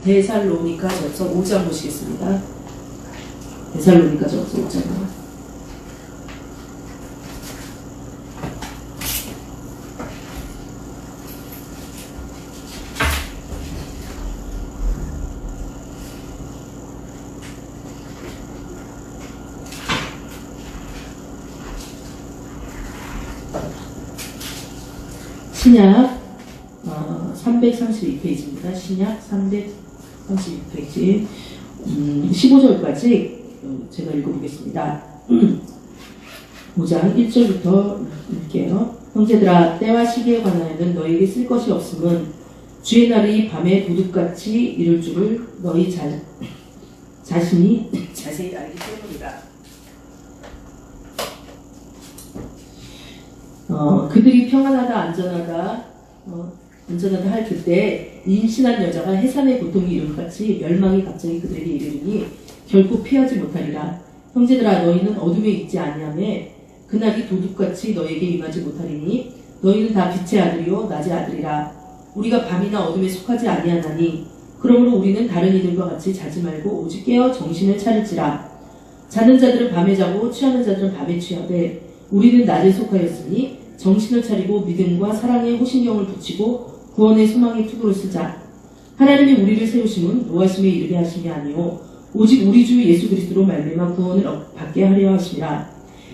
데살로니가전서 5장 보시겠습니다. 데살로니가전서 5장. 신약 332페이지입니다. 신약 332페이지 15절까지 제가 읽어보겠습니다. 5장 1절부터 읽게요. 형제들아, 때와 시기에 관하여는 너에게 쓸 것이 없음은 주의 날이 밤에 도둑같이 이를 줄을 너희 자신이 자세히 알기 때문이다. 그들이 평안하다 안전하다 할 그때 임신한 여자가 해산의 고통이 이름같이 멸망이 갑자기 그들에게 이르리니 결코 피하지 못하리라. 형제들아, 너희는 어둠에 있지 아니하매 그날이 도둑같이 너에게 임하지 못하리니 너희는 다 빛의 아들이요 낮의 아들이라. 우리가 밤이나 어둠에 속하지 아니하나니 그러므로 우리는 다른 이들과 같이 자지 말고 오직 깨어 정신을 차릴지라. 자는 자들은 밤에 자고 취하는 자들은 밤에 취하되 우리는 낮에 속하였으니 정신을 차리고 믿음과 사랑에 호신경을 붙이고 구원의 소망의 투구를 쓰자. 하나님이 우리를 세우심은 노하심에 이르게 하심이 아니요 오직 우리 주 예수 그리스도로 말미암아 구원을 받게 하려 하심이라.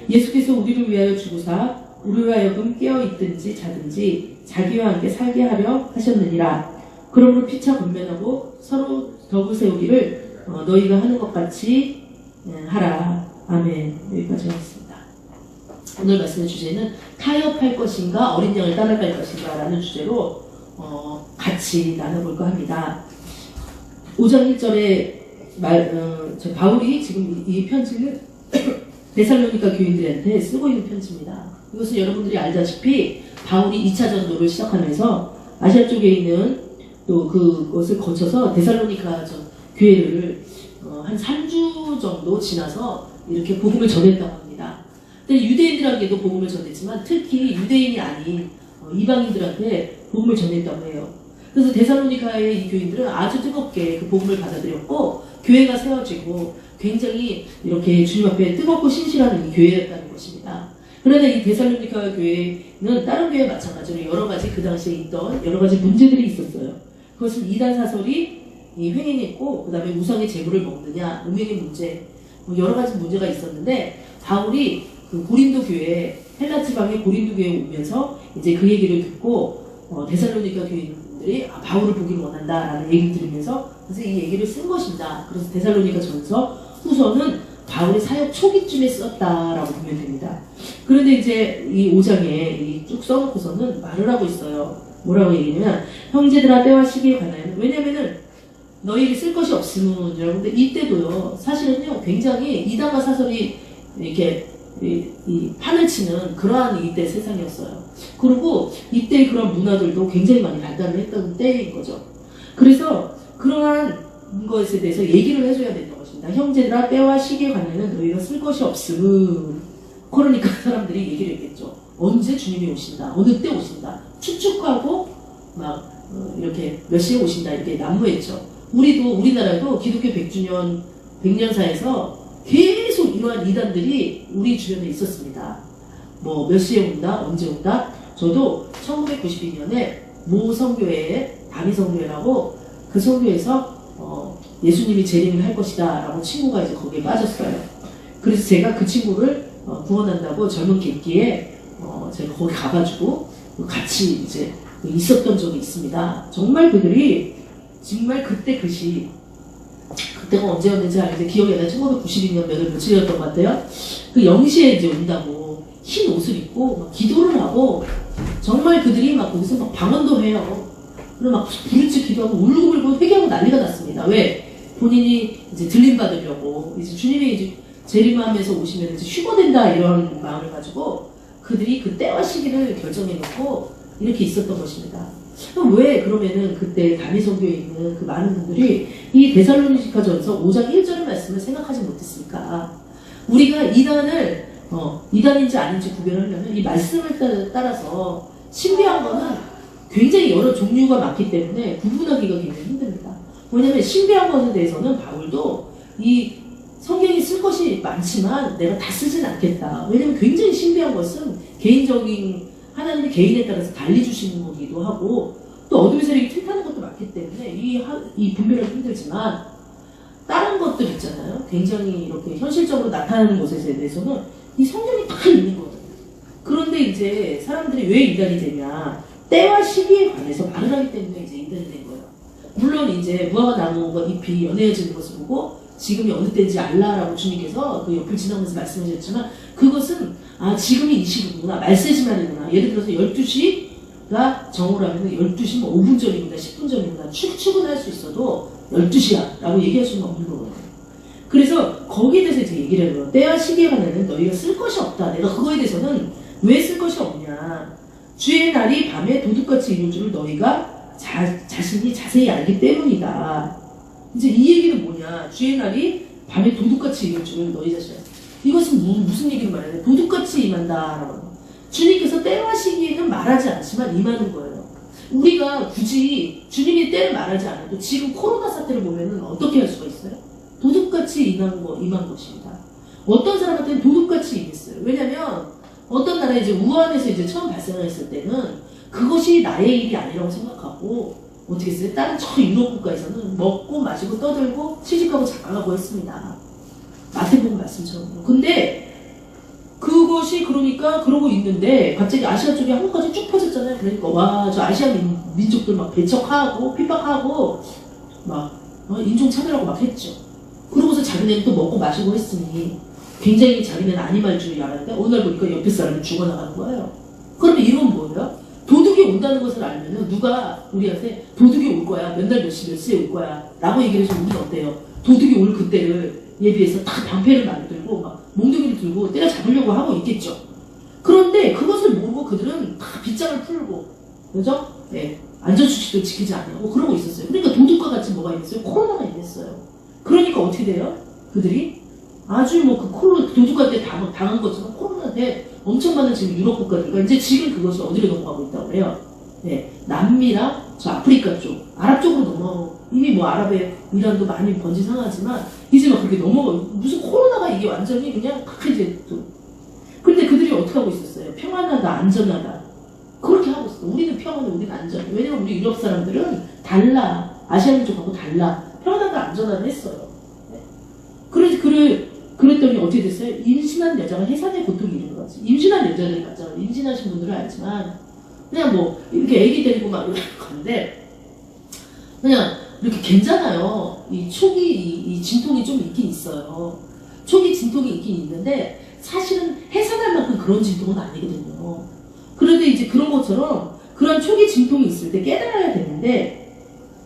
예수께서 우리를 위하여 죽으사 우리로 하여금 깨어 있든지 자든지 자기와 함께 살게 하려 하셨느니라. 그러므로 피차 권면하고 서로 덕을 세우기를 너희가 하는 것 같이 하라. 아멘. 여기까지 하겠습니다. 오늘 말씀의 주제는 타협할 것인가 어린 양을 따라갈 것인가 라는 주제로 같이 나눠볼까 합니다. 5장 1절에 바울이 지금 이 편지를 데살로니가 교인들한테 쓰고 있는 편지입니다. 이것은 여러분들이 알다시피 바울이 2차 전도를 시작하면서 아시아 쪽에 있는 또 그것을 거쳐서 데살로니가 교회를 한 3주 정도 지나서 이렇게 복음을 전했다고 합니다. 근데 유대인들에게도 복음을 전했지만 특히 유대인이 아닌 이방인들한테 복음을 전했다고 해요. 그래서 데살로니가의 이 교인들은 아주 뜨겁게 그 복음을 받아들였고 교회가 세워지고 굉장히 이렇게 주님 앞에 뜨겁고 신실한 이 교회였다는 것입니다. 그런데 이 데살로니가 교회는 다른 교회와 마찬가지로 여러 가지 그 당시에 있던 여러 가지 문제들이 있었어요. 그것은 이단 사설이 횡행했고 그 다음에 우상의 재물을 먹느냐, 음행의 문제, 여러 가지 문제가 있었는데 바울이 그 고린도 교회, 헬라 지방의 고린도 교회에 오면서 이제 그 얘기를 듣고 데살로니가 교인들이 바울을 보기를 원한다라는 얘기를 들으면서 그래서 이 얘기를 쓴 것입니다. 그래서 데살로니가 전서 후서는 바울의 사역 초기쯤에 썼다라고 보면 됩니다. 그런데 이제 이 5장에 쭉 써놓고서는 말을 하고 있어요. 뭐라고 얘기냐면 형제들아, 때와 시기에 관하여는, 왜냐면은 너희에게 쓸 것이 없으면, 여러분들 이때도요 사실은요 굉장히 이단과 사설이 이렇게 이 판을 치는 그러한 이때 세상이었어요. 그리고 이때 그런 문화들도 굉장히 많이 발달을 했던 때인 거죠. 그래서 그러한 것에 대해서 얘기를 해줘야 되는 것입니다. 형제들아, 때와 시기에 관해는 너희가 쓸 것이 없음은, 그러니까 사람들이 얘기를 했겠죠. 언제 주님이 오신다, 어느 때 오신다, 추측하고 막 이렇게 몇 시에 오신다 이렇게 난무했죠. 우리나라도 기독교 100년사에서 계속 이러한 이단들이 우리 주변에 있었습니다. 뭐 몇 시에 온다, 언제 온다. 저도 1992년에 모 성교회에 다미 성교회라고 그 성교회에서 예수님이 재림을 할 것이다 라고 친구가 이제 거기에 빠졌어요. 그래서 제가 그 친구를 구원한다고 젊은 객기에 제가 거기 가가지고 같이 이제 있었던 적이 있습니다. 정말 그들이 정말 그때가 언제였는지 알는데 기억이 안 나요. 1992년 며칠이었던 것 같아요. 그 영시에 이제 온다고 흰 옷을 입고 막 기도를 하고 정말 그들이 막 거기서 막 방언도 해요. 그리고 막 부르짖 기도하고 울고불고 회개하고 난리가 났습니다. 왜? 본인이 이제 들림 받으려고 이제 주님이 이제 재림하면서 오시면 이제 휴거된다 이런 마음을 가지고 그들이 그 때와 시기를 결정해놓고 이렇게 있었던 것입니다. 그럼 왜 그러면은 그때 다미 성교에 있는 그 많은 분들이 이 데살로니가 전서 5장 1절의 말씀을 생각하지 못했습니까? 우리가 이단인지 아닌지 구별하려면 이 말씀을 따라서 신비한 거는 굉장히 여러 종류가 많기 때문에 구분하기가 굉장히 힘듭니다. 왜냐면 신비한 것에 대해서는 바울도 이 성경이 쓸 것이 많지만 내가 다 쓰진 않겠다. 왜냐면 굉장히 신비한 것은 개인적인 하나님의 개인에 따라서 달리 주시는 거기도 하고 또 어둠의 세력이 틈타는 것도 많기 때문에 이 분별하기 힘들지만 다른 것들 있잖아요. 굉장히 이렇게 현실적으로 나타나는 것에 대해서는 이 성경이 다 있는 거예요. 그런데 이제 사람들이 왜 인간이 되냐? 때와 시기에 관해서 말을 하기 때문에 이제 인간이 된 거예요. 물론 이제 무화과 나무가 잎이 연해져지는 것을 보고 지금이 어느 때인지 알라라고 주님께서 그 옆을 지나면서 말씀하셨지만 그것은 지금이 이 시기구나. 말세지말이구나. 예를 들어서 12시가 정오라면 12시 뭐 5분 전이구나 10분 전이구나 출근할 수 있어도 12시야 라고 얘기할 수는 없는 거예요. 그래서 거기에 대해서 이제 얘기를 해요. 때와 시기에 관해서는 너희가 쓸 것이 없다. 내가 그거에 대해서는 왜 쓸 것이 없냐. 주의 날이 밤에 도둑같이 이룰 줄을 너희가 자신이 자세히 알기 때문이다. 이제 이 얘기는 뭐냐. 주의 날이 밤에 도둑같이 이룰 줄을 너희 자신. 이것은 무슨 얘기를 말해요? 도둑같이 임한다라고. 주님께서 때와 시기에는 말하지 않지만 임하는 거예요. 우리가 굳이 주님이 때를 말하지 않아도 지금 코로나 사태를 보면은 어떻게 할 수가 있어요? 도둑같이 임한 것입니다. 어떤 사람한테는 도둑같이 임했어요. 왜냐면 어떤 나라에 이제 우한에서 이제 처음 발생했을 때는 그것이 나의 일이 아니라고 생각하고 어떻게 했어요? 다른 저 유럽 국가에서는 먹고 마시고 떠들고 시집가고 장가가고 했습니다. 마태복음 말씀처럼. 근데 그것이 그러니까 그러고 있는데 갑자기 아시아 쪽에 한국까지 쭉 퍼졌잖아요. 그러니까 와 저 아시아 민족들 막 배척하고 핍박하고 막 인종차별하고 막 했죠. 그러고서 자기네는 또 먹고 마시고 했으니 굉장히 자기네는 아니말주의 알았는데 어느 날 보니까 옆에 사람이 죽어나가는 거예요. 그러면 이건 뭐예요? 도둑이 온다는 것을 알면은 누가 우리한테 도둑이 올 거야. 몇 날 몇 시에 올 거야. 라고 얘기를 해서 우리는 어때요? 도둑이 올 그때를 예비해서 다 방패를 만들고 막 몽둥이를 들고 때려잡으려고 하고 있겠죠. 그런데 그것을 모르고 그들은 다 빗장을 풀고 그죠? 네. 안전수칙도 지키지 않고 그러고 있었어요. 그러니까 도둑과 같이 뭐가 있었어요? 코로나가 있었어요. 그러니까 어떻게 돼요? 그들이 아주 뭐 그 도둑한테 당한 것처럼 코로나한테 엄청 많은 지금 유럽 국가들과 이제 지금 그것이 어디로 넘어가고 있다고 해요. 네, 남미랑 저 아프리카 쪽, 아랍 쪽으로 넘어가고 이미 뭐 아랍의 이란도 많이 번지 상하지만 이제 막 그렇게 넘어가고 무슨 코로나가 이게 완전히 그냥 딱 이제 또 근데 그들이 어떻게 하고 있었어요? 평안하다, 안전하다. 그렇게 하고 있어. 우리는 평안해, 우리는 안전해. 왜냐면 우리 유럽 사람들은 달라. 아시아 쪽하고 달라. 평안하다, 안전하다 했어요. 네. 그랬더니 어떻게 됐어요? 임신한 여자가 해산의 고통이 있는 거지. 임신한 여자들이 맞잖아요. 임신하신 분들은 알지만 그냥 뭐 이렇게 애기 데리고 막 이렇게 가는데 그냥 이렇게 괜찮아요. 이 초기 이 진통이 좀 있긴 있어요. 초기 진통이 있긴 있는데 사실은 해산할 만큼 그런 진통은 아니거든요. 그런데 이제 그런 것처럼 그런 초기 진통이 있을 때 깨달아야 되는데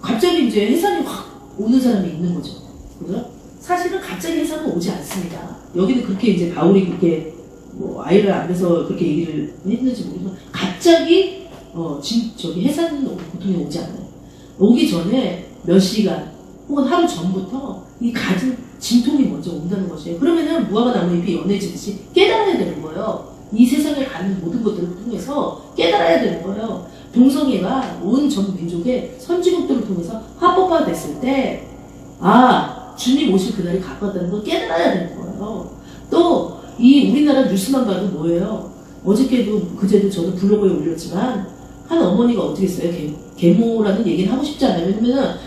갑자기 이제 해산이 확 오는 사람이 있는 거죠. 그죠? 사실은 갑자기 해산은 오지 않습니다. 여기는 그렇게 이제 바울이 그렇게 뭐 아이를 안에서 그렇게 얘기를 했는지 모르지만 갑자기 저기 해산 고통이 오지 않아요. 오기 전에 몇 시간 혹은 하루 전부터 이 가진 진통이 먼저 온다는 것이에요. 그러면은 무화과 나무잎이 연해지듯이 깨달아야 되는 거예요. 이 세상에 가는 모든 것들을 통해서 깨달아야 되는 거예요. 동성애가 온 전 민족의 선진국들을 통해서 합법화 됐을 때 주님 오실 그날이 가까웠다는 걸 깨달아야 되는 거예요. 또 이 우리나라 뉴스만 봐도 뭐예요? 어저께도 그제도 저도 블로그에 올렸지만 한 어머니가 어떻게 했어요? 계모라는 얘기는 하고 싶지 않아요. 왜냐면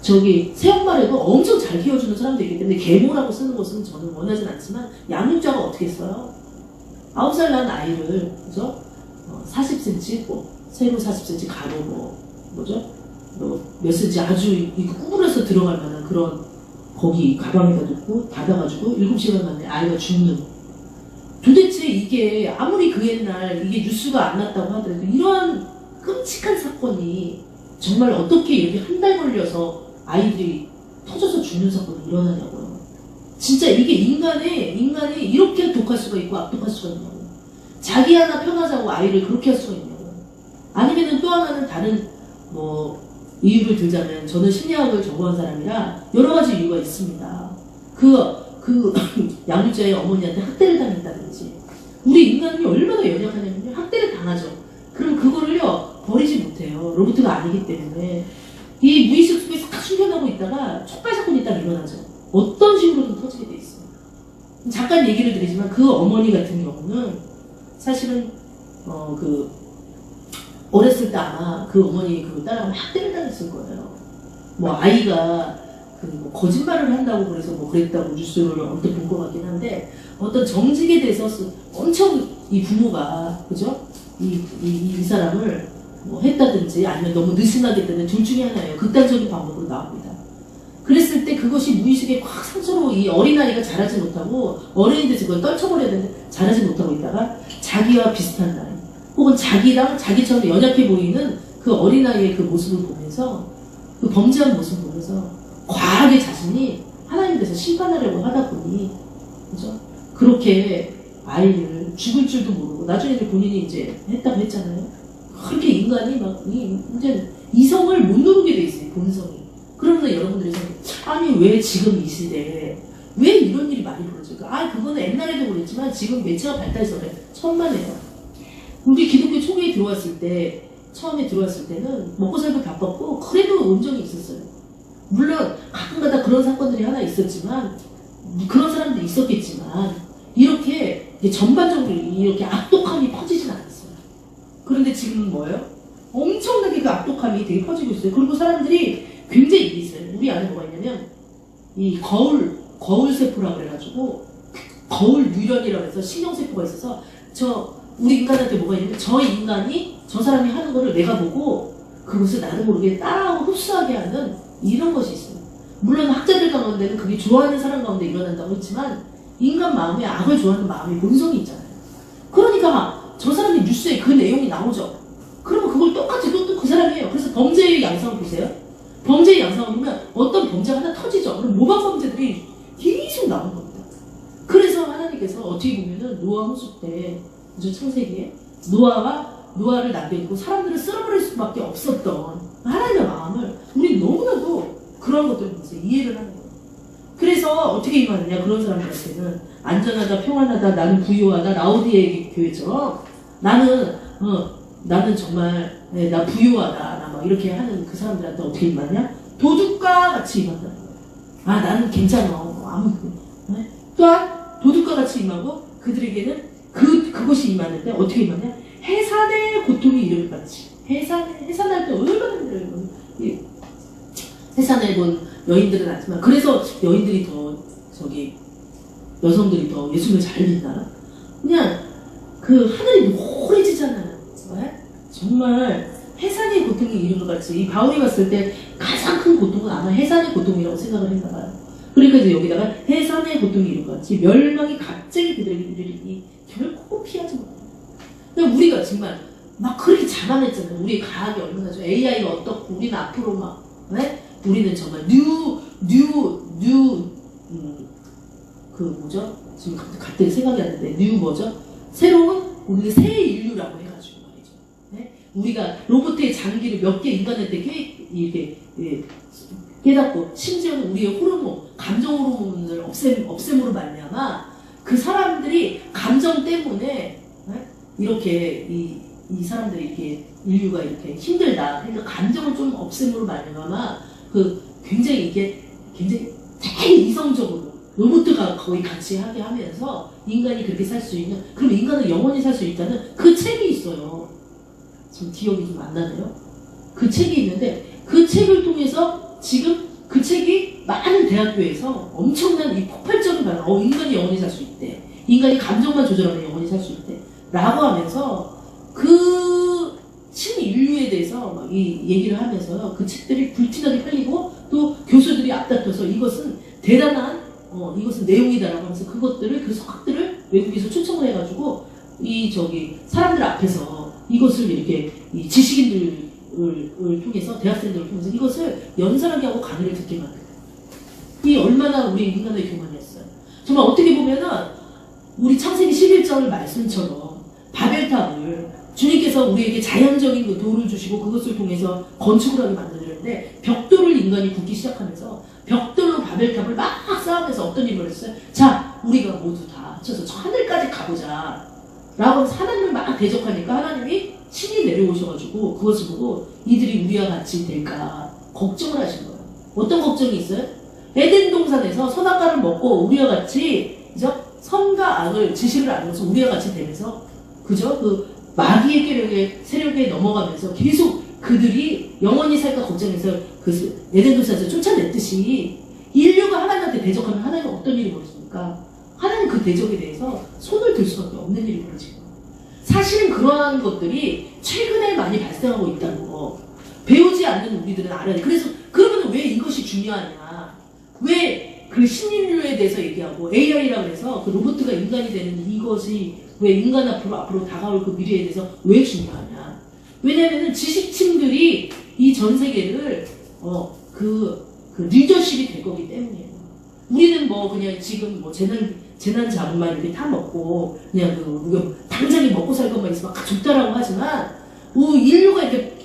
저기 새엄마래도 엄청 잘 키워주는 사람도 있기 때문에 계모라고 쓰는 것은 저는 원하진 않지만 양육자가 어떻게 했어요? 9살 난 아이를 그죠? 40cm 세로 40cm 가로 뭐죠? 몇 cm 아주 구부려서 들어갈 만한 그런 거기 가방에다 넣고 닫아가지고 7시간 만에 아이가 죽는 도대체 이게 아무리 그 옛날 이게 뉴스가 안 났다고 하더라도 이러한 끔찍한 사건이 정말 어떻게 이렇게 한 달 걸려서 아이들이 터져서 죽는 사건이 일어나냐고요. 진짜 이게 인간이 이렇게 독할 수가 있고 악독할 수가 있냐고. 자기 하나 편하자고 아이를 그렇게 할 수가 있냐고. 아니면은 또 하나는 다른 이유를 들자면 저는 심리학을 전공한 사람이라 여러 가지 이유가 있습니다. 그 양육자의 어머니한테 학대를 당했다든지 우리 인간이 얼마나 연약하냐면요. 학대를 당하죠. 그럼 그거를요 버리지 못해요. 로봇가 아니기 때문에 이 무의식 속에서 딱 숨겨나고 있다가 촉발 사건이 딱 일어나죠. 어떤 식으로든 터지게 돼 있어요. 잠깐 얘기를 드리지만 그 어머니 같은 경우는 사실은 어렸을 때 아마 그 어머니 그 딸하고 학대를 당했을 거예요. 뭐 아이가 뭐 거짓말을 한다고 그래서 뭐 그랬다고 뉴스를 언뜻 본 것 같긴 한데 어떤 정직에 대해서 엄청 이 부모가 그죠? 이 사람을 뭐 했다든지 아니면 너무 느슨하게 했다든지 둘 중에 하나예요. 극단적인 방법으로 나옵니다. 그랬을 때 그것이 무의식에 꽉 상처로 이 어린아이가 자라지 못하고 어른인데 그걸 떨쳐버려야 되는데 자라지 못하고 있다가 자기와 비슷한 나이 혹은 자기처럼 연약해 보이는 그 어린아이의 그 모습을 보면서 그 범죄한 모습을 보면서 과하게 자신이 하나님에 대해서 심판하려고 하다 보니 그죠? 그렇게 아이를 죽을 줄도 모르고 나중에 본인이 이제 했다고 했잖아요. 그렇게 인간이 막 이제 이성을 못 누르게 돼 있어요. 본성이. 그러면서 여러분들이 생각해 아니 왜 지금 이 시대에 왜 이런 일이 많이 벌어질까? 그거는 옛날에도 그랬지만 지금 매체가 발달해서 그래. 천만에요. 우리 기독교 초기에 들어왔을 때 처음에 들어왔을 때는 먹고 살고 바빴고 그래도 온전히 있었어요. 물론 가끔가다 그런 사건들이 하나 있었지만 그런 사람들이 있었겠지만 이렇게 전반적으로 이렇게 악독함이 퍼지진 않았어요. 그런데 지금은 뭐예요? 엄청나게 그 악독함이 되게 퍼지고 있어요. 그리고 사람들이 굉장히 이게 있어요. 우리 안에 뭐가 있냐면 이 거울세포라고 그래가지고 거울 유령이라고 해서 신경세포가 있어서 우리 인간한테 뭐가 있냐면 저 인간이 저 사람이 하는 거를 내가 보고 그것을 나도 모르게 따라하고 흡수하게 하는 이런 것이 있어요. 물론 학자들 가운데는 그게 좋아하는 사람 가운데 일어난다고 했지만 인간 마음에 악을 좋아하는 마음이 본성이 있잖아요. 그러니까 저 사람이 뉴스에 그 내용이 나오죠. 그러면 그걸 똑같이 또 그 사람이 해요. 그래서 범죄의 양상을 보세요. 범죄의 양상을 보면 어떤 범죄가 하나 터지죠. 그럼 모방 범죄들이 계속 나오는 겁니다. 그래서 하나님께서 어떻게 보면은 노아 홍수 때 창세기에 노아를 남겨두고 사람들을 쓸어버릴 수밖에 없었던 하나님의 마음을 우리 너무나도 그런 것들을 보면서 이해를 하는 거예요. 그래서 어떻게 임하느냐 그런 사람들한테는 안전하다 평안하다 나는 부유하다 라오디에 교회처럼 나는 정말 나 부유하다 나 막 이렇게 하는 그 사람들한테 어떻게 임하느냐 도둑과 같이 임한다는 거예요. 나는 괜찮아 또한 도둑과 같이 임하고 그들에게는 그것이 임하는데 어떻게 임하냐 해산의 고통이 이름을 받지 해산할 때 얼마나 힘들어요. 해산해 본 여인들은 알지만 그래서 여인들이 더 여성들이 더 예수님을 잘 믿나? 그냥 그 하늘이 노래지잖아요. 정말 해산의 고통이 이름을 받지. 이 바울이 봤을 때 가장 큰 고통은 아마 해산의 고통이라고 생각을 했나 봐요. 그러니까 이제 여기다가 해산의 고통이 이름을 받지 멸망이 갑자기 그들에게 이르리니 결코 피하지 못한다. 그러니까 우리가 정말 막 그렇게 자만했잖아요. 우리 가학이 얼마나 좋아. AI가 어떻고 우리는 앞으로 막 우리는 정말 지금 갑자기 생각이 안 나는데 새로운 우리는 새 인류라고 해가지고 말이죠. 우리가 로봇의 장기를 몇 개 인간한테 이렇게 깨닫고 심지어는 우리의 감정 호르몬을 없앰으로 말미암아 그 사람들이 감정 때문에 이렇게 이 사람들이 이렇게 인류가 이렇게 힘들다. 그러니까 감정을 좀 없앰으로 말미암아 굉장히 되게 이성적으로 로봇과 거의 같이 하게 하면서 인간이 그렇게 살 수 있는 그럼 인간은 영원히 살 수 있다는 그 책이 있어요. 지금 기억이 좀 안 나네요. 그 책이 있는데 그 책을 통해서 지금 그 책이 많은 대학교에서 엄청난 이 폭발적인 반응 인간이 영원히 살 수 있대. 인간이 감정만 조절하면 영원히 살 수 있대. 라고 하면서 그 신인류에 대해서 막 이 얘기를 하면서요. 그 책들이 불티나게 팔리고 또 교수들이 앞다퉈서 이것은 대단한 이것은 내용이다라고 하면서 그 석학들을 외국에서 초청을 해가지고 사람들 앞에서 이것을 이렇게 이 지식인들을 통해서 대학생들을 통해서 이것을 연설하게 하고 강의를 듣게 만들어요. 이 얼마나 우리 인간의 교만이었어요. 정말 어떻게 보면은 우리 창세기 11절 말씀처럼 바벨탑을 주님께서 우리에게 자연적인 그 돌을 주시고 그것을 통해서 건축을 하게 만들었는데 벽돌을 인간이 굽기 시작하면서 벽돌로 바벨탑을 막 쌓으면서 어떤 일을 했어요? 자, 우리가 모두 다 합쳐서 저 하늘까지 가보자 라고 하면서 하나님을 막 대적하니까 하나님이 신이 내려오셔가지고 그것을 보고 이들이 우리와 같이 될까 걱정을 하신 거예요. 어떤 걱정이 있어요? 에덴 동산에서 선악과를 먹고 우리와 같이 그죠? 선과 악을 지식을 알면서 우리와 같이 되면서 그죠? 그 마귀의 세력에 넘어가면서 계속 그들이 영원히 살까 걱정해서 그 에덴 동산에서 쫓아냈듯이 인류가 하나님한테 대적하면 하나님은 어떤 일이 벌어집니까? 하나님 그 대적에 대해서 손을 들 수밖에 없는 일이 벌어지고 사실은 그러한 것들이 최근에 많이 발생하고 있다는 거 배우지 않는 우리들은 알아야 돼. 그래서 그러면 왜 이것이 중요하냐? 왜 그 신인류에 대해서 얘기하고 AI라고 해서 그 로봇가 인간이 되는 이것이 왜 인간 앞으로 다가올 그 미래에 대해서 왜 중요하냐? 왜냐면은 지식층들이 이 전 세계를 그 리더십이 될 거기 때문이에요. 우리는 뭐 그냥 지금 뭐 재난 자금만 이렇게 타먹고 그냥 우리가 당장에 먹고 살 것만 있으면 좋다라고 하지만 인류가 이렇게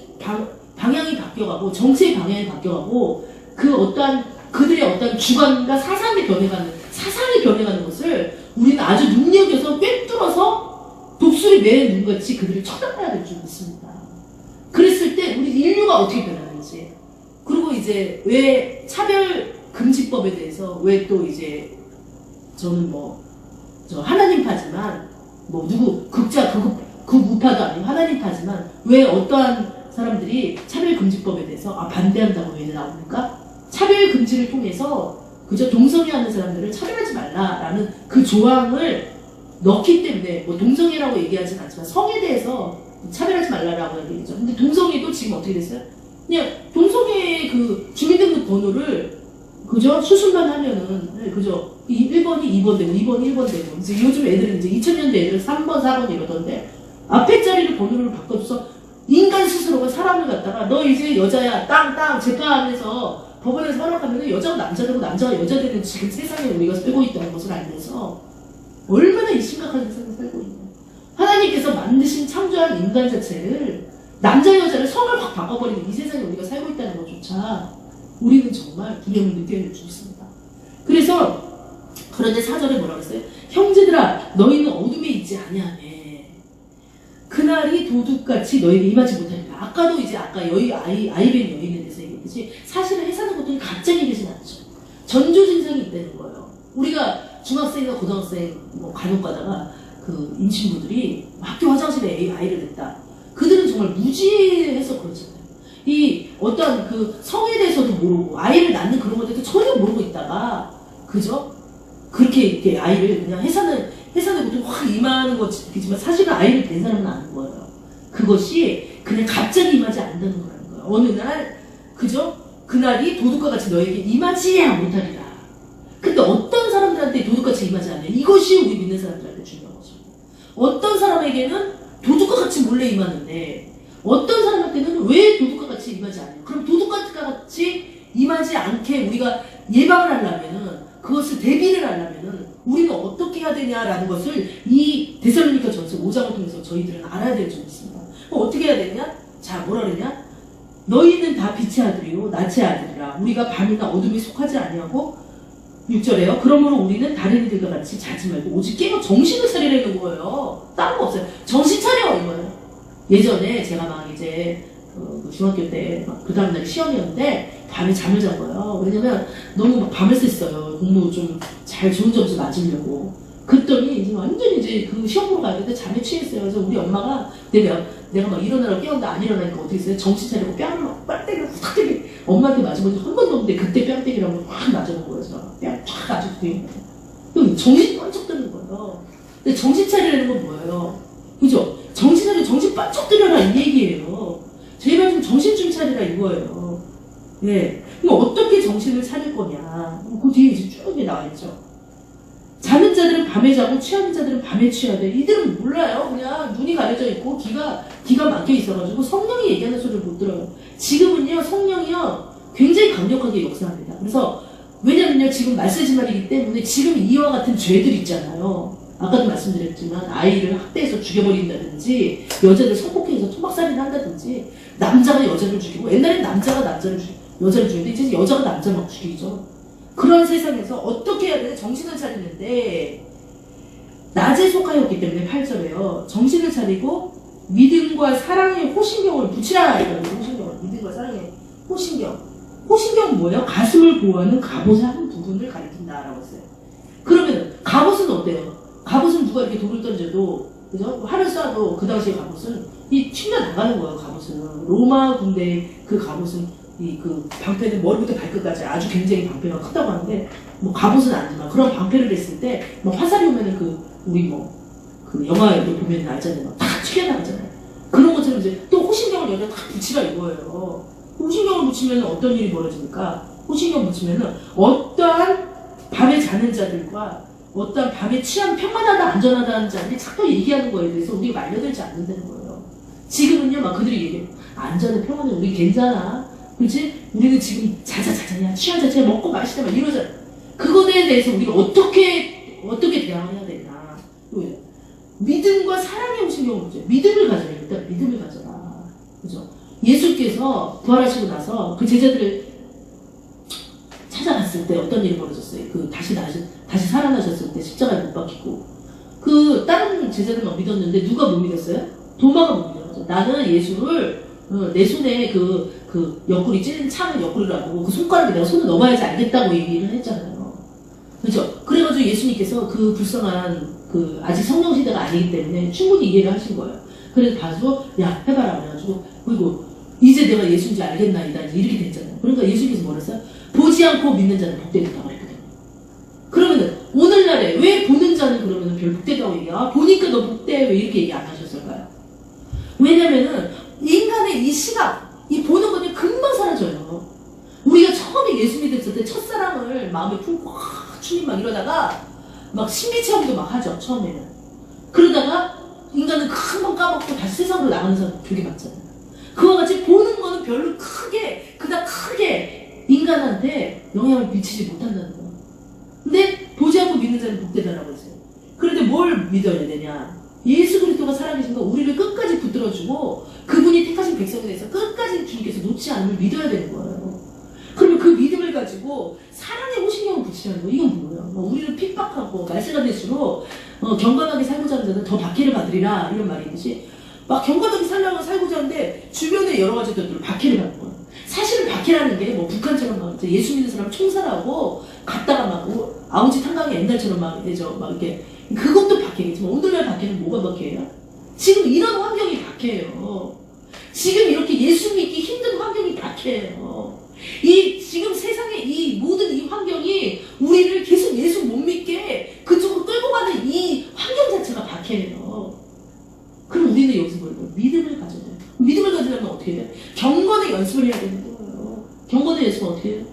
방향이 바뀌어가고 정치의 방향이 바뀌어가고 그 어떠한 그들의 어떤 주관과 사상이 변해가는 것을 우리는 아주 눈여겨서 꿰뚫어서 독수리 매 눈같이 그들을 쳐다봐야 될 줄 믿습니다. 그랬을 때 우리 인류가 어떻게 변하는지 그리고 이제 왜 차별금지법에 대해서 왜 또 이제 저는 저 하나님파지만 극자 극우파도 아니고 하나님파지만 왜 어떠한 사람들이 차별금지법에 대해서 반대한다고 왜 나옵니까? 차별금지를 통해서 그저 동성애하는 사람들을 차별하지 말라라는 그 조항을 넣기 때문에 동성애라고 얘기하진 않지만 성에 대해서 차별하지 말라라고 얘기했죠. 근데 동성애도 지금 어떻게 됐어요? 그냥 동성애 그 주민등록 번호를 그저 수술만 하면은 그저 1번이 2번 되고 2번 1번 되고 이제 요즘 애들은 이제 2000년대 애들 3번 4번 이러던데 앞에 자리를 번호를 바꿔줘서 인간 스스로가 사람을 갖다가 너 이제 여자야 땅 재판하면서 법원에서 허락하면 여자가 남자 되고 남자가 여자 되는 지금 세상에 우리가 살고 있다는 것을 알면서 얼마나 이 심각한 세상에 살고 있냐. 하나님께서 만드신 창조한 인간 자체를 남자 여자를 성을 확 바꿔버리는 이 세상에 우리가 살고 있다는 것조차 우리는 정말 두려움을 느껴야 될 줄 있습니다. 그런데 4절에 뭐라고 했어요? 형제들아 너희는 어둠에 있지 아니하며 그날이 도둑같이 너에게 임하지 못하리라. 아까도 이제 아이벤 여인에 대해서 얘기했듯이 사실은 해사는 고통이 갑자기 되진 않죠. 전조증상이 있다는 거예요. 우리가 중학생이나 고등학생 간혹 가다가 그 임신부들이 학교 화장실에 아이를 냈다. 그들은 정말 무지해서 그렇잖아요. 이 어떤 그 성에 대해서도 모르고 아이를 낳는 그런 것들도 전혀 모르고 있다가 그죠? 그렇게 이렇게 아이를 그냥 해산을 보통 확 임하는 것이지만 사실은 아이를 낸 사람은 아는 거예요. 그것이 그냥 갑자기 임하지 않는다는 거라는 거예요. 어느 날 그죠? 그날이 도둑과 같이 너에게 임하지 못하리라. 근데 어떤 사람들한테 도둑같이 임하지 않냐? 이것이 우리 믿는 사람들한테 중요한 거죠. 어떤 사람에게는 도둑과 같이 몰래 임하는데 어떤 사람한테는 왜 도둑과 같이 임하지 않냐? 그럼 도둑과 같이 임하지 않게 우리가 예방을 하려면은 그것을 대비를 하려면은 우리는 어떻게 해야 되냐라는 것을 이 데살로니가 전서 5장을 통해서 저희들은 알아야 될 점이 있습니다. 그럼 어떻게 해야 되냐? 자, 뭐라 그러냐? 너희는 다 빛의 아들이요 낮의 아들이라. 우리가 밤이나 어둠에 속하지 아니하고 6절에요. 그러므로 우리는 다른 이들과 같이 자지 말고 오직 깨어 정신을 차리라는 거예요. 다른 거 없어요. 정신 차려 이거예요. 예전에 제가 막 이제 중학교 때 그 다음날 시험이었는데 밤에 잠을 잔 거예요. 왜냐면 너무 막 밤을 샜어요. 공부 좀 잘 좋은 점수 맞으려고. 그랬더니 이제 완전히 이제 그 시험 보러 가야 되는데 잠에 취했어요. 그래서 우리 엄마가 내가 막 일어나라고 깨웠는데 안 일어나니까 어떻게 했어요? 정신 차리고 뺨을 막 빨대를 후딱 때리 엄마한테 맞은 건 한 번도 없는데 그때 뺨 때리라고 확 맞아본 거예요. 뺨쫙 아주 뒤에 정신 번쩍 드는 거예요. 근데 정신 차리라는 건 뭐예요? 그죠? 정신 번쩍 들여라 이 얘기예요. 제발 좀 정신 좀 차리라 이거예요. 예. 그럼 어떻게 정신을 차릴 거냐? 그 뒤에 이제 쭉 나와 있죠. 자는 자들은 밤에 자고 취하는 자들은 밤에 취하되 이들은 몰라요. 그냥 눈이 가려져 있고 귀가 막혀 있어가지고 성령이 얘기하는 소리를 못 들어요. 지금은요 성령이요 굉장히 강력하게 역사합니다. 그래서 왜냐면요 지금 말세지 말이기 때문에 지금 이와 같은 죄들 있잖아요. 아까도 말씀드렸지만 아이를 학대해서 죽여버린다든지 여자를 성폭행해서 토막살인 한다든지 남자가 여자를 죽이고 옛날엔 남자가 여자를 죽이는데 이제 여자가 남자 막 죽이죠. 그런 세상에서 어떻게 해야 되나 정신을 차리는데 낮에 속하였기 때문에 8절에요. 정신을 차리고 믿음과 사랑의 호신경을 붙이라. 이거예요. 호신경을 믿음과 사랑의 호신경. 호신경은 뭐예요? 가슴을 보호하는 갑옷의 한 부분을 가리킨다라고 했어요. 그러면 갑옷은 어때요? 갑옷은 누가 이렇게 돌을 던져도, 그죠? 활을 쏴도 그 당시에 갑옷은 이 튕겨 나가는 거예요. 갑옷은 로마 군대 그 갑옷은 이 그 방패는 머리부터 발끝까지 아주 굉장히 방패가 크다고 하는데, 뭐 갑옷은 아니지만 그런 방패를 했을 때 뭐 화살이 오면은 그 우리 뭐 그 영화에도 보면 알잖아요. 다 튀겨나가잖아요. 그런 것처럼 이제 또 호신경을 여기다 딱 붙이라 이거예요. 호신경을 붙이면 어떤 일이 벌어집니까? 호신경 붙이면은 어떠한 밤에 자는 자들과 어떠한 밤에 취한 평안하다 안전하다는 자들이 자꾸 얘기하는 거에 대해서 우리가 말려들지 않는다는 거예요. 지금은요 막 그들이 얘기해요. 안전해 평안해 우리 괜찮아. 그렇지? 우리는 지금 자자자자야 취한 자체 먹고 마시다 막 이러잖아. 그거에 대해서 우리가 어떻게 대응해야 되나. 믿음과 사랑의 호신경을 보죠. 믿음을 가져라. 일단 믿음을 가져라. 그죠? 예수께서 부활하시고 나서 그 제자들을 찾아갔을 때 어떤 일이 벌어졌어요? 그 다시 살아나셨을 때 십자가에 못 박히고 그 다른 제자들만 믿었는데 누가 못 믿었어요? 도마가 못 믿었죠. 나는 예수를 내 손에 그 옆구리 찔린 차는 옆구리라고 그 손가락에 내가 손을 넣어야지 알겠다고 얘기를 했잖아요. 그렇죠? 그래가지고 예수님께서 그 불쌍한 그 아직 성령 시대가 아니기 때문에 충분히 이해를 하신 거예요. 그래서 봐서 야 해봐라 그래가지고 그리고 이제 내가 예수인지 알겠나이다 이렇게 됐잖아요. 그러니까 예수님께서 뭐랬어요? 보지 않고 믿는 자는 복되겠다고 그랬거든요. 그러면은 오늘날에 왜 보는 자는 그러면은 별 복되다고 얘기해? 아 보니까 너 복돼 왜 이렇게 얘기 안 하셨을까요? 왜냐면은 인간의 이 시각, 이 보는 것이 금방 사라져요. 우리가 처음에 예수 믿었을 때 첫사랑을 마음에 품고 주님 막 이러다가 막 신비체험도 막 하죠 처음에는. 그러다가 인간은 금방 까먹고 다시 세상으로 나가는 사람 되게 많잖아요. 그와 같이 보는 거는 별로 그닥 크게 인간한테 영향을 미치지 못한다는 거예요. 근데 보지 않고 믿는 자는 복되다라고 했어요. 그런데 뭘 믿어야 되냐? 예수 그리스도가 살아계신 거 우리를 끝까지 붙들어주고 그분이 택하신 백성에 대해서 끝까지 주님께서 놓지 않음을 믿어야 되는 거예요. 그러면 그 믿음을 가지고 사랑의 호신경을 붙이라는 거 이건 뭐예요? 우리를 핍박하고 날씨가 될수록 경건하게 살고자 하는 자는 더 박해를 받으리라 이런 말이 있듯이 막 경건하게 살고자 하는데 주변에 여러 가지 것들을 박해를 받는 거예요. 사실은 박해라는 게 뭐 북한처럼 막 예수 믿는 사람을 총살하고 갔다가 막 아우지 탄광에 옛날처럼 막 이렇게 그것도 박해겠지만 오늘날 박해는 뭐가 박해예요? 지금 이런 환경이 박해예요. 지금 이렇게 예수 믿기 힘든 환경이 박해예요. 지금 세상의 이 모든 이 환경이 우리를 계속 예수 못 믿게 그쪽으로 끌고 가는 이 환경 자체가 박해예요. 그럼 우리는 여기서 뭘 믿음을 가져야 돼요. 믿음을 가지려면 어떻게 해요? 경건의 연습을 해야 되는 거예요. 경건의 연습은 어떻게 해요?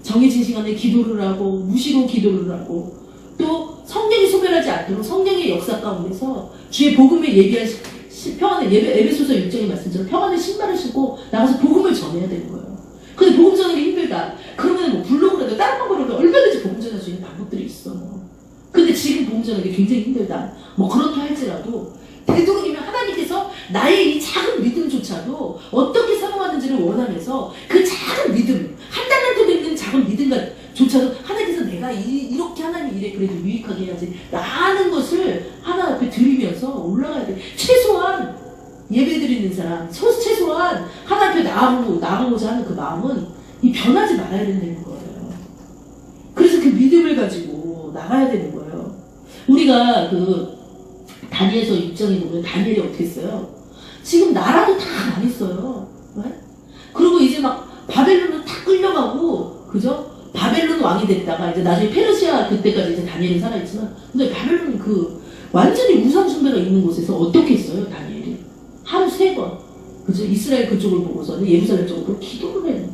정해진 시간에 기도를 하고 무시로 기도를 하고 또 성령이 소멸하지 않도록 성령의 역사 가운데서 주의 복음을 예비한 평안의 에베소서 6장의 말씀처럼 평안의 신발을 신고 나가서 복음을 전해야 되는 거예요. 근데 복음 전하기 힘들다. 그러면 뭐 블로그라도 다른 방법으로 얼마든지 복음 전할 수 있는 방법들이 있어. 근데 지금 복음 전하기 굉장히 힘들다. 뭐 그렇다 할지라도 되도록이면 하나님께서 나의 이 작은 믿음조차도 어떻게 사용하는지를 원하면서 그 작은 믿음, 한 달란트도 있는 작은 믿음조차도 하나님께서 내가 이렇게 하나님 일에 그래도 유익하게 해야지 라는 것을 하나 앞에 드리면서 올라가야 돼. 최소한 예배 드리는 사람, 최소한 하나 앞에 나가고자 하는 그 마음은 변하지 말아야 된다는 거예요. 그래서 그 믿음을 가지고 나가야 되는 거예요. 우리가 다니엘서 6장에 보면 다니엘이 어떻게 했어요? 지금 나라도 다 망했어요. 네? 그리고 이제 막 바벨론으로 다 끌려가고, 그죠? 바벨론 왕이 됐다가 이제 나중에 페르시아 그때까지 이제 다니엘이 살아있지만, 근데 바벨론 완전히 우상숭배가 있는 곳에서 어떻게 했어요, 다니엘이? 하루 3번. 그죠? 이스라엘 그쪽을 보고서는 예루살렘 쪽으로 기도를 해요.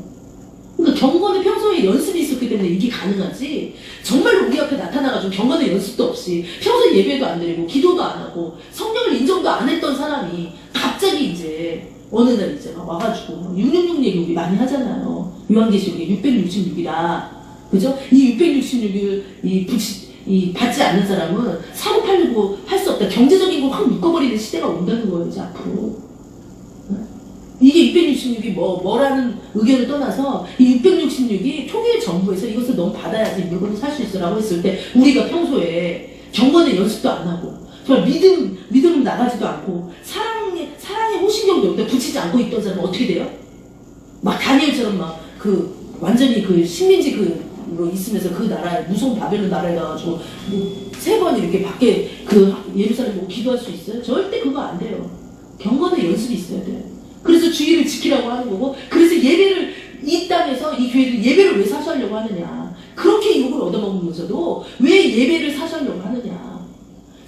그러니까 경건의 평소에 연습이 있었기 때문에 이게 가능하지. 정말로 우리 앞에 나타나가지고 경건의 연습도 없이 평소에 예배도 안 드리고 기도도 안 하고 성령을 인정도 안 했던 사람이 갑자기 이제 어느 날 이제 막 와가지고 666 얘기 우리 많이 하잖아요. 요한계시록에 666이라. 그죠? 이 666을 받지 않는 사람은 사고 팔고 할 수 없다. 경제적인 거 확 묶어버리는 시대가 온다는 거예요, 이제 앞으로. 이게 666이 뭐라는 의견을 떠나서 이 666이 초기의 정부에서 이것을 너무 받아야지 물건을 살 수 있어라고 했을 때 우리가 평소에 경건의 연습도 안 하고 정말 믿음은 나가지도 않고 사랑의 호신경도 여기다 붙이지 않고 있던 사람은 어떻게 돼요? 막 다니엘처럼 막 완전히 그 식민지 그로 있으면서 그 나라에 무서운 바벨론 나라에 가가지고 뭐 3번 이렇게 밖에 그 예루살렘 보고 기도할 수 있어요? 절대 그거 안 돼요. 경건의 연습이 있어야 돼요. 그래서 주의를 지키라고 하는 거고, 그래서 예배를 이 땅에서 이 교회를 예배를 왜 사수하려고 하느냐, 그렇게 욕을 얻어먹으면서도 왜 예배를 사수하려고 하느냐,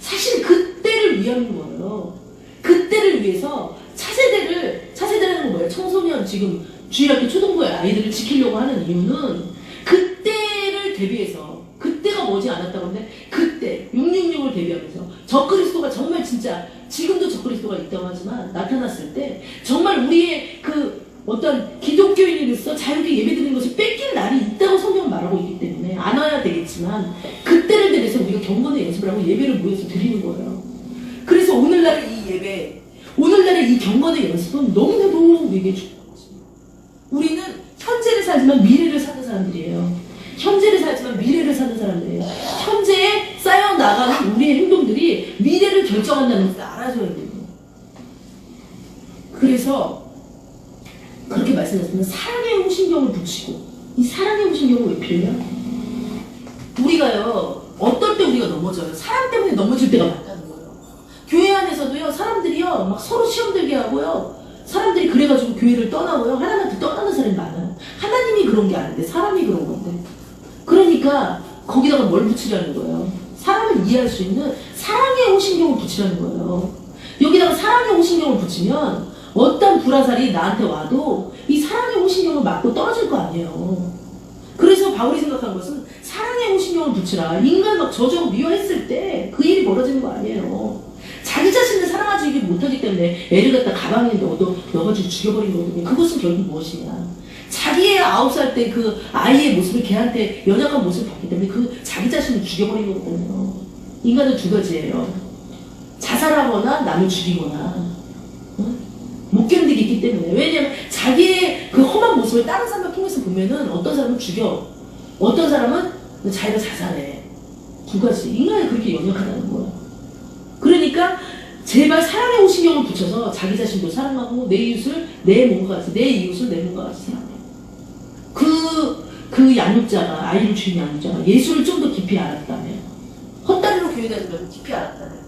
사실 그때를 위한 거예요. 그때를 위해서 차세대라는 건 뭐예요? 청소년 지금 주일학교 초등부의 아이들을 지키려고 하는 이유는 그때를 대비해서, 그때가 머지 않았다고 하는데 그때 666을 대비하면서 적그리스도가 정말 진짜 지금도 적그리스도가 있다고 하지만 나타났을 때 정말 우리의 그 어떤 기독교인으로서 자유롭게 예배드리는 것을 뺏길 날이 있다고 성경은 말하고 있기 때문에 안 와야 되겠지만 그때를 대비해서 우리가 경건의 연습을 하고 예배를 모여서 드리는 거예요. 그래서 오늘날의 이 예배, 오늘날의 이 경건의 연습은 너무나도 우리에게 중요한 것입니다. 우리는 현재를 살지만 미래를 사는 사람들이에요. 현재를 살지만 미래를 사는 사람들이에요. 현재에 쌓여나가는 우리의 행동들이 미래를 결정한다는 것을 알아줘야 돼요. 그래서 그렇게 말씀드렸으면 사랑의 홍신경을 붙이고, 이 사랑의 홍신경은 왜 필요해요? 우리가요, 어떨 때 우리가 넘어져요? 사랑 때문에 넘어질 때가 많다는 거예요. 교회 안에서도요, 사람들이요, 막 서로 시험 들게 하고요, 사람들이 그래가지고 교회를 떠나고요, 하나님한테 떠나는 사람이 많아요. 하나님이 그런 게 아닌데 사람이 그런 건데. 그러니까 거기다가 뭘 붙이라는 거예요? 사람을 이해할 수 있는 사랑의 홍신경을 붙이라는 거예요. 여기다가 사랑의 홍신경을 붙이면 어떤 불화살이 나한테 와도 이 사랑의 홍신경을 맞고 떨어질 거 아니에요. 그래서 바울이 생각한 것은 사랑의 홍신경을 붙이라. 인간을 막 저주하고 미워했을 때 그 일이 벌어지는 거 아니에요. 자기 자신을 사랑하지 못하기 때문에 애를 갖다 가방에 넣어가지고 죽여버린 거거든요. 그것은 결국 무엇이냐? 자기의 9살 때 그 아이의 모습을 걔한테 연약한 모습을 봤기 때문에 그 자기 자신을 죽여버린 거거든요. 인간은 2가지예요. 자살하거나 남을 죽이거나. 못 견디기 있기 때문에. 왜냐면 자기의 그 험한 모습을 다른 사람을 통해서 보면은 어떤 사람은 죽여, 어떤 사람은 자기가 자살해. 2가지. 인간이 그렇게 연약하다는 거예요. 그러니까 제발 사랑의 홍신경을 붙여서 자기 자신도 사랑하고 내 이웃을 내 몸과 같이, 내 이웃을 내 몸과 같이 사랑해. 그 양육자가, 아이를 주인 양육자가 예수를 좀 더 깊이 알았다면, 헛다리로 교회 다니면서 깊이 알았다면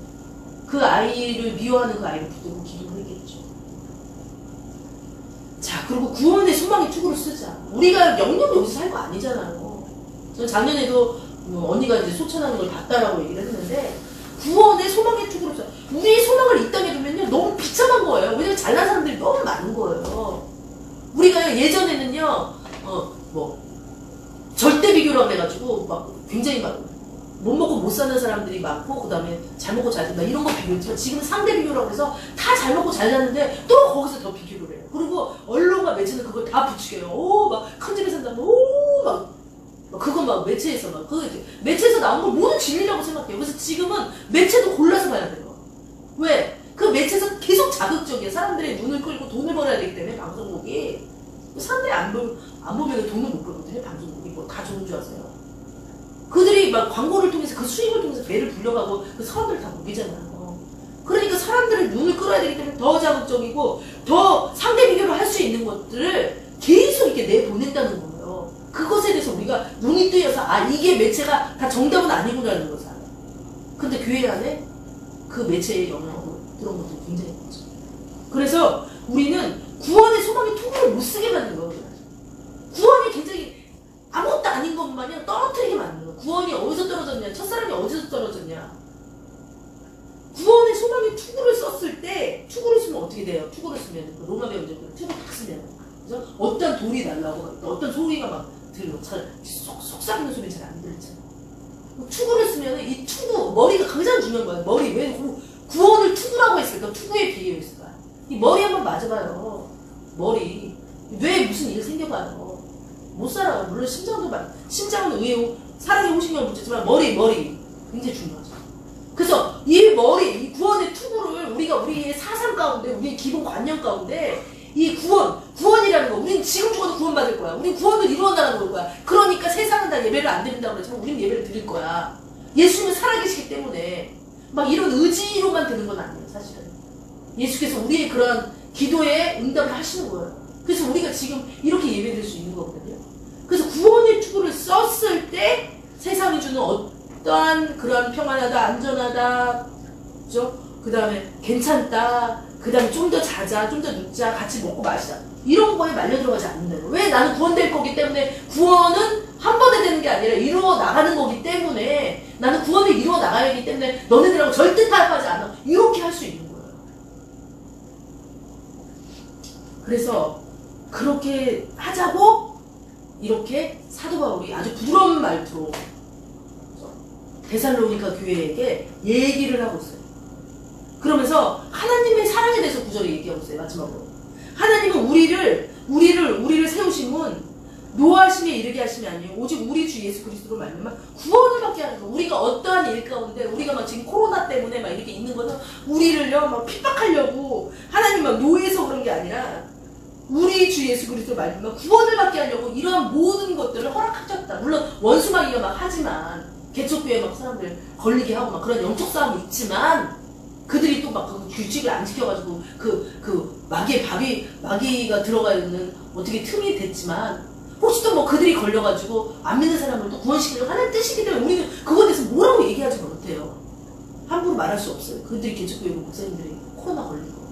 그 아이를 미워하는 그 아이를 붙들고 기도를 했겠죠. 자, 그리고 구원의 소망의 투구를 쓰자. 우리가 영영 여기서 살 거 아니잖아요. 저는 작년에도 언니가 이제 소천하는 걸 봤다라고 얘기를 했는데, 구원의 소망의 투구를 쓰자. 우리의 소망을 이 땅에 두면요, 너무 비참한 거예요. 왜냐면 잘난 사람들이 너무 많은 거예요. 우리가 예전에는요, 절대 비교라고 해가지고 막 굉장히 막 못 먹고 못 사는 사람들이 많고, 그 다음에 잘 먹고 잘 산다 이런 거 비교했지만, 지금은 상대 비교라고 해서 다 잘 먹고 잘 사는데 또 거기서 더 비교를 해요. 그리고 언론과 매체는 그걸 다 부추겨요. 오, 막 큰 집에 산다면, 오, 막 그거 막 매체에서 막 매체에서 나온 걸 모든 진리라고 생각해요. 그래서 지금은 매체도 골라서 봐야 돼요. 왜? 그 매체에서 계속 자극적이에요. 사람들의 눈을 끌고 돈을 벌어야 되기 때문에. 방송국이 사람들이 안 보면 돈을 못 벌거든요. 방송국이 뭐 다 좋은 줄 아세요? 그들이 막 광고를 통해서, 그 수익을 통해서 배를 불려가고 그 사람들을 다 먹이잖아요. 그러니까 사람들의 눈을 끌어야 되기 때문에 더 자극적이고 더 상대 비교를 할 수 있는 것들을 계속 이렇게 내보낸다는 거예요. 그것에 대해서 우리가 눈이 뜨여서, 아, 이게 매체가 다 정답은 아니구나라는 것을 알아요. 근데 교회 안에 그 매체의 영향으로 그런 것들이 굉장히 많죠. 그래서 우리는 구원의 소망의 투구를 못 쓰게 만드는 거예요. 구원이 굉장히 아무것도 아닌 것 마냥 떨어뜨리게 만드는 거예요. 구원이 어디서 떨어졌냐, 첫사랑이 어디서 떨어졌냐. 구원의 소망의 투구를 썼을 때, 투구를 쓰면 어떻게 돼요? 투구를 쓰면, 로마 배우들 투구 딱 쓰면, 그래서 어떤 돌이 날라오고 어떤 소리가 막 들려. 속삭이는 소리 잘 안 들리잖아. 투구를 쓰면 이 투구, 머리가 가장 중요한 거야. 머리. 왜 구원을 투구라고 했을까? 투구에 비유해 있을까? 이 머리 한번 맞아봐요. 머리. 뇌에 무슨 일이 생겨봐요. 못 살아요. 물론 심장은 의외로 사랑의 홍신경을 붙였지만 머리 굉장히 중요하죠. 그래서 이 머리, 이 구원의 투구를 우리가 우리의 사상 가운데, 우리의 기본 관념 가운데 이 구원이라는 거, 우리는 지금 죽어도 구원받을 거야. 우린 구원을 이루어나가는 걸 거야. 그러니까 세상은 다 예배를 안 드린다고 그러지만 우리는 예배를 드릴 거야. 예수님은 살아계시기 때문에 막 이런 의지로만 되는 건 아니에요, 사실은. 예수께서 우리의 그런 기도에 응답을 하시는 거예요. 그래서 우리가 지금 이렇게 예배드릴 수 있는 거거든요. 그래서 구원의 투구를 썼을 때 세상이 주는 어떠한 그런 평안하다, 안전하다, 그죠? 그 다음에 괜찮다, 그 다음에 좀 더 자자, 좀 더 눕자, 같이 먹고 마시자, 이런 거에 말려 들어가지 않는다는 거예요. 왜? 나는 구원될 거기 때문에. 구원은 한 번에 되는 게 아니라 이루어 나가는 거기 때문에, 나는 구원을 이루어 나가야 하기 때문에 너네들하고 절대 타협하지 않아. 이렇게 할 수 있는 거예요. 그래서 그렇게 하자고 이렇게 사도 바울이 아주 부드러운 말투로 데살로니가 교회에게 얘기를 하고 있어요. 그러면서 하나님의 사랑에 대해서 구절을 얘기하고 있어요. 마지막으로 하나님은 우리를 세우심은 노하심에 이르게 하심이 아니에요. 오직 우리 주 예수 그리스도로 말미암아 구원을 받게 하는 거. 우리가 어떠한 일 가운데, 우리가 막 지금 코로나 때문에 막 이렇게 있는 거는 우리를요 막 핍박하려고 하나님 막 노예해서 그런 게 아니라 우리 주 예수 그리스도 말미암아 구원을 받게 하려고 이러한 모든 것들을 허락하셨다. 물론 원수마귀가 막 하지만, 개척교회 막 사람들 걸리게 하고 막 그런 영적 싸움이 있지만, 그들이 또 막 그 규칙을 안 지켜가지고 마귀가 들어가 있는 어떻게 틈이 됐지만, 혹시 또 뭐 그들이 걸려가지고 안 믿는 사람을 또 구원시키려고 하는 뜻이기 때문에 우리는 그거에 대해서 뭐라고 얘기하지 못해요. 함부로 말할 수 없어요. 그들이 개척교회 목사님들이 코로나 걸리고.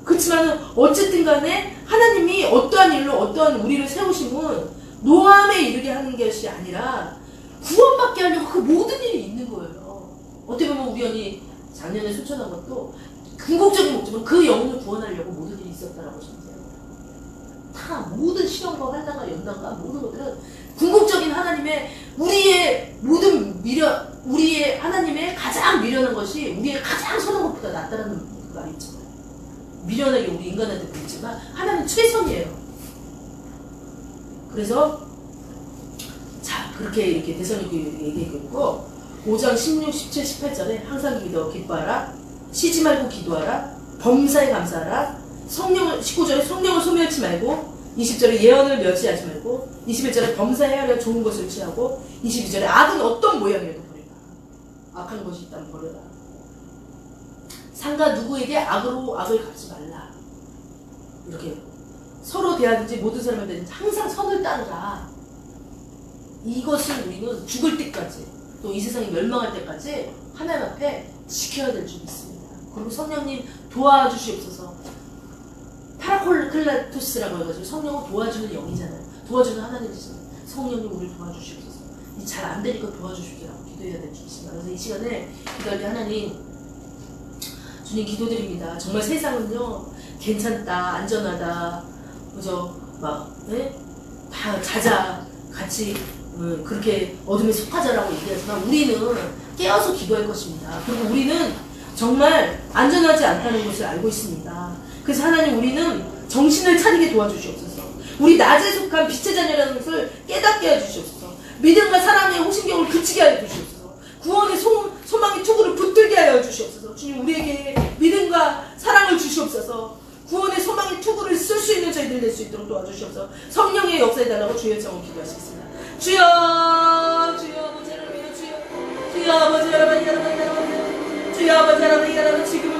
그렇지만 어쨌든 간에 하나님이 어떠한 일로 어떠한 우리를 세우심은 노함에 이르게 하는 것이 아니라 구원받게 하려고 그 모든 일이 있는 거예요. 어떻게 보면 우리 언니 작년에 수천한 것도 궁극적인 목적은 그 영혼을 구원하려고 모든 일이 있었다라고 생각해요. 다 모든 시험과 환난과 연단과 모든 것들은 궁극적인 하나님의 우리의 하나님의 가장 미련한 것이 우리의 가장 선한 것보다 낫다라는 그 말이 있잖아요. 미련하게 우리 인간한테 보이지만 하나님은 최선이에요. 그래서 자, 그렇게 이렇게 데살로니가 얘기했고 5장 16, 17, 18절에 항상 기도하라, 쉬지 말고 기도하라, 범사에 감사하라, 19절에 성령을 소멸치 말고, 20절에 예언을 멸시하지 말고, 21절에 범사해야 할 좋은 것을 취하고, 22절에 악은 어떤 모양이라도 버려라. 악한 것이 있다면 버려라. 상가 누구에게 악으로 악을 갚지 말라. 이렇게 서로 대하든지 모든 사람을 대든지 항상 선을 따르라. 이것을 우리는 죽을 때까지, 또 이 세상이 멸망할 때까지 하나님 앞에 지켜야 될 줄 믿습니다. 그리고 성령님 도와주시옵소서. 파라콜클라토스라고 해가지고 성령은 도와주는 영이잖아요. 도와주는 하나님이잖아요. 성령님 우리를 도와주시옵소서. 잘 안 되니까 도와주시기라고 기도해야 될 줄 믿습니다. 그래서 이 시간에 기도할 때 하나님, 주님 기도드립니다. 정말 세상은요 괜찮다, 안전하다, 그죠? 막 다 자자, 같이 그렇게 어둠에 속하자라고 얘기하지만 우리는 깨어서 기도할 것입니다. 그리고 우리는 정말 안전하지 않다는 것을 알고 있습니다. 그래서 하나님, 우리는 정신을 차리게 도와주시옵소서. 우리 낮에 속한 빛의 자녀라는 것을 깨닫게 해주시옵소서. 믿음과 사랑의 호신경을 그치게 하여 주시옵소서. 구원의 소망의 투구를 붙들게 하여 주시옵소서. 주님, 우리에게 믿음과 사랑을 주시옵소서. 구원의 소망의 투구를 쓸 수 있는 저희들 될 수 있도록 도와주시옵소서. 성령의 역사에 달라고 주의 정을 기도하시겠습니다. 주여, 주여 아버지 하나님, 주여 아버지 하나님, 주여 아버지 하나님, 주여 아버지 하나님, 지금